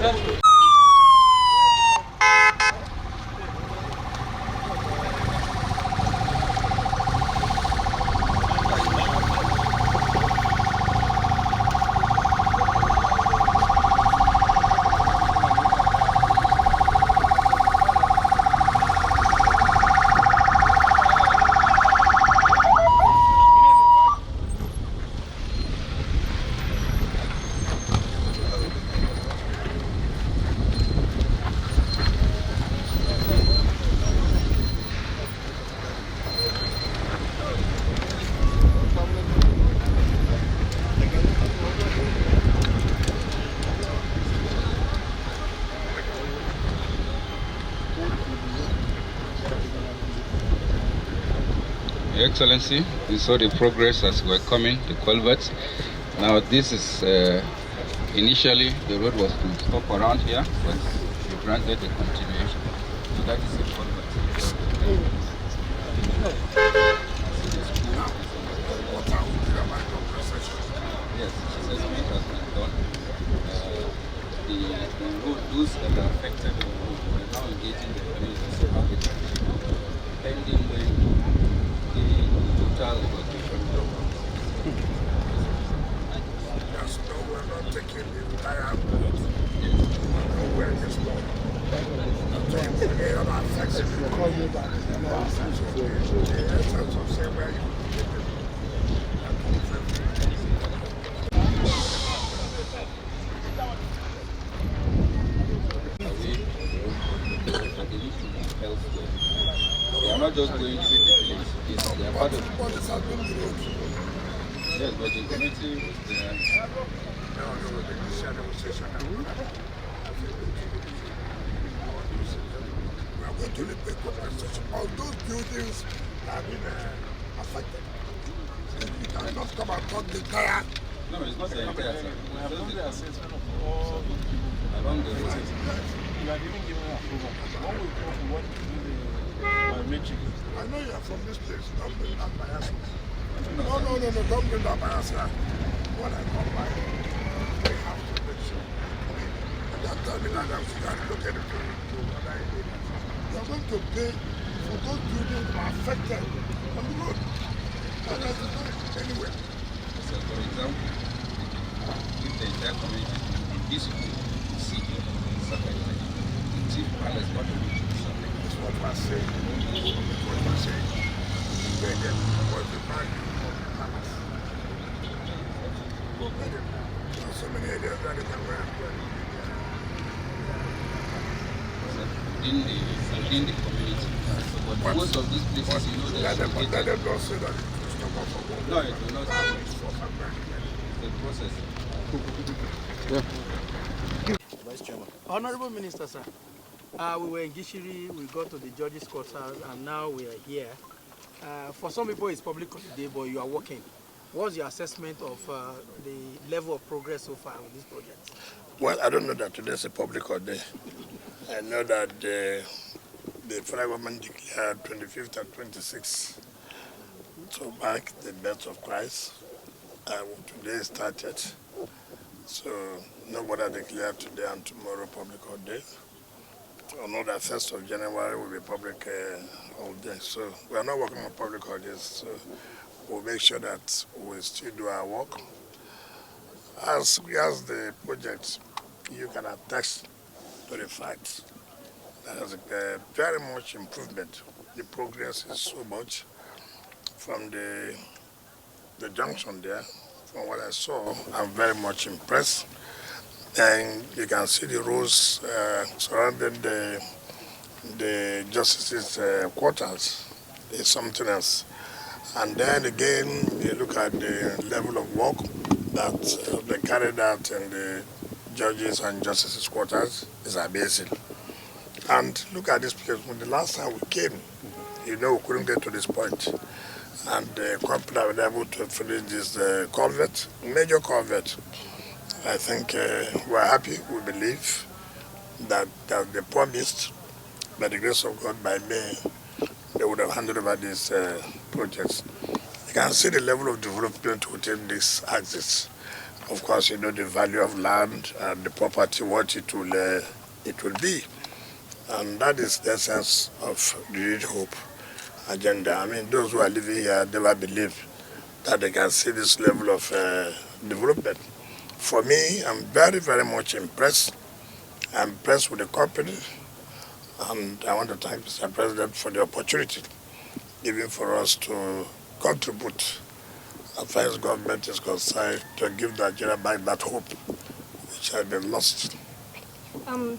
Your Excellency, we saw the progress as we were coming, the culverts. Now this is, initially the road was to stop around here, but we granted the continuation. So that is the culvert. Yes, assessment has been done. The road, those that are affected, we're now engaging the communities about it, pending when the total evacuation program. Yes, no, we're not taking the entire road. Nowhere this morning. The other affects the essence of saying where you They are not just going through the place. Yes, they are part of the road. Yes, but the committee was there. We are going to pay compensation. All those buildings have been affected. You cannot come and talk the entire. No, it's not the entire side. We have done the assessment of all Along the road. we have even given approval. When we come, we want to do the biometric. I know you are from this place. Don't bring that bias. No, don't bring that bias. When I come by, we have to make sure. Don't tell me that I'm going to look at it. You are going to pay for those buildings that are affected on the road. And that's anywhere. So, for example, if the entire community is peaceful, see it, it's if Palace part of it. That's what we're saying. That's what we're saying. Pay them what the value of the palace. Go pay them. There are so many areas that they can wear. Within the community. But most of these places, you know, they are located. Let them not say that it will stop off for one. No, it will not happen. It's the process. Vice Chairman. Honorable Minister, sir, we were in Gishiri, we got to the judge's quarters, and now we are here. For some people, it's public holiday, but you are working. What's your assessment of the level of progress so far on this project? Well, I don't know that today's a public holiday. I know that the federal government declared 25th and 26th to mark the birth of Christ. Today started. So nobody declared today and tomorrow public holiday. I know that 1st of January will be public holiday. So we are not working on public holidays. So we'll make sure that we still do our work. As regards the project, you can attest to the fact that there's very much improvement. The progress is so much from the junction there. From what I saw, I'm very much impressed. And you can see the roads surrounding the justices' quarters. It's something else. And then again, you look at the level of work that they carried out in the judges and justices' quarters is amazing. And look at this place. When the last time we came, you know, we couldn't get to this point. And the company was able to finish this culvert, major culvert. I think we're happy. We believe that they promised, by the grace of God, by May, they would have handed over these projects. You can see the level of development within this axis. Of course, you know the value of land and the property, what it will be. And that is the essence of the Youth Hope agenda. I mean, those who are living here never believe that they can see this level of development. For me, I'm very, very much impressed. I'm impressed with the company, and I want to thank Mr. President for the opportunity given for us to contribute as far as government is concerned to give Nigeria back that hope which has been lost.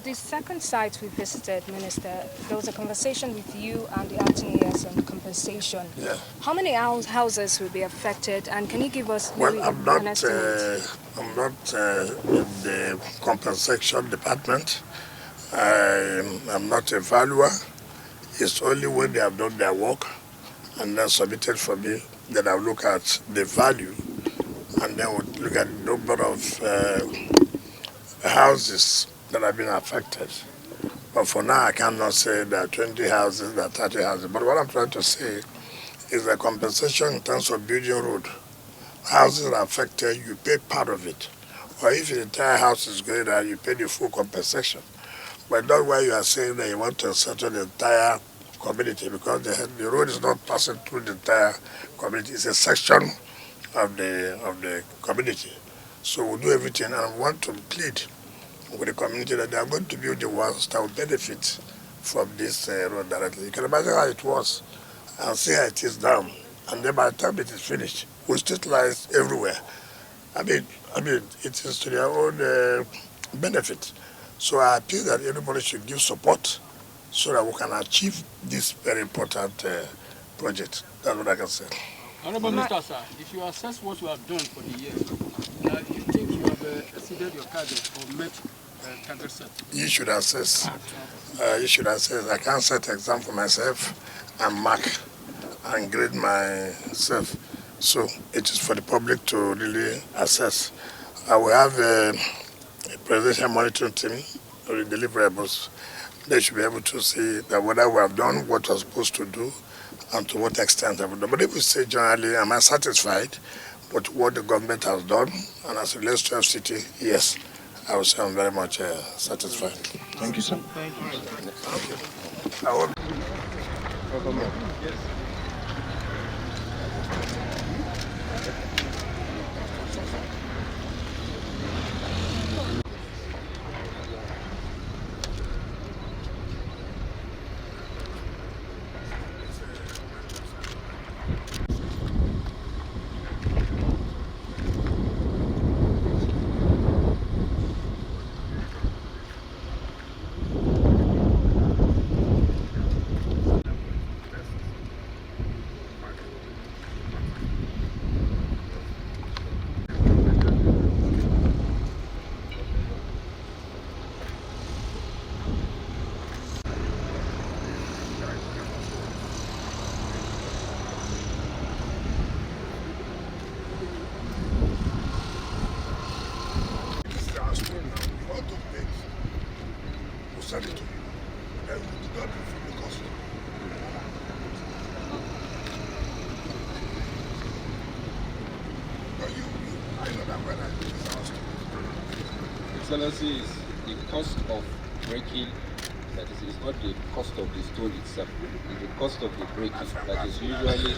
The second site we visited, Minister, there was a conversation with you and the acting ES on compensation. Yeah. How many houses will be affected, and can you give us Well, I'm an not estimate? in the compensation department. I'm not a valuer. It's only when they have done their work and then submitted for me that I'll look at the value, and then we'll look at the number of houses that have been affected. But for now, I cannot say there are 20 houses, there are 30 houses. But what I'm trying to say is the compensation in terms of building road. Houses are affected, you pay part of it. Or if the entire house is going down, you pay the full compensation. But not where you are saying that you want to settle the entire community, because the road is not passing through the entire community. It's a section of the community. So we'll do everything, and we want to plead with the community that they are going to be the ones that will benefit from this road directly. You can imagine how it was, and see how it is down. And then by the time it is finished, with street lights everywhere. I mean, it is to their own benefit. So I appeal that everybody should give support so that we can achieve this very important project. That's what I can say. Honorable Mr. Sir, if you assess what you have done for the year, you think you have exceeded your target or met target set? You should assess. I can't set exam for myself and mark and grade myself. So it is for the public to really assess. I will have a presidential monitoring team with deliverables. They should be able to see that whether we have done what we're supposed to do and to what extent have we done. But if we say generally, am I satisfied with what the government has done? And as it relates to FCT, yes, I would say I'm very much satisfied. Thank you, sir. Thank you. I hope Welcome back. Yes. send it to you. And we do not refund the cost. But I know that when I do this house. Excellency, is the cost of breaking, that is, it's not the cost of the stone itself, it's the cost of the breaking that is usually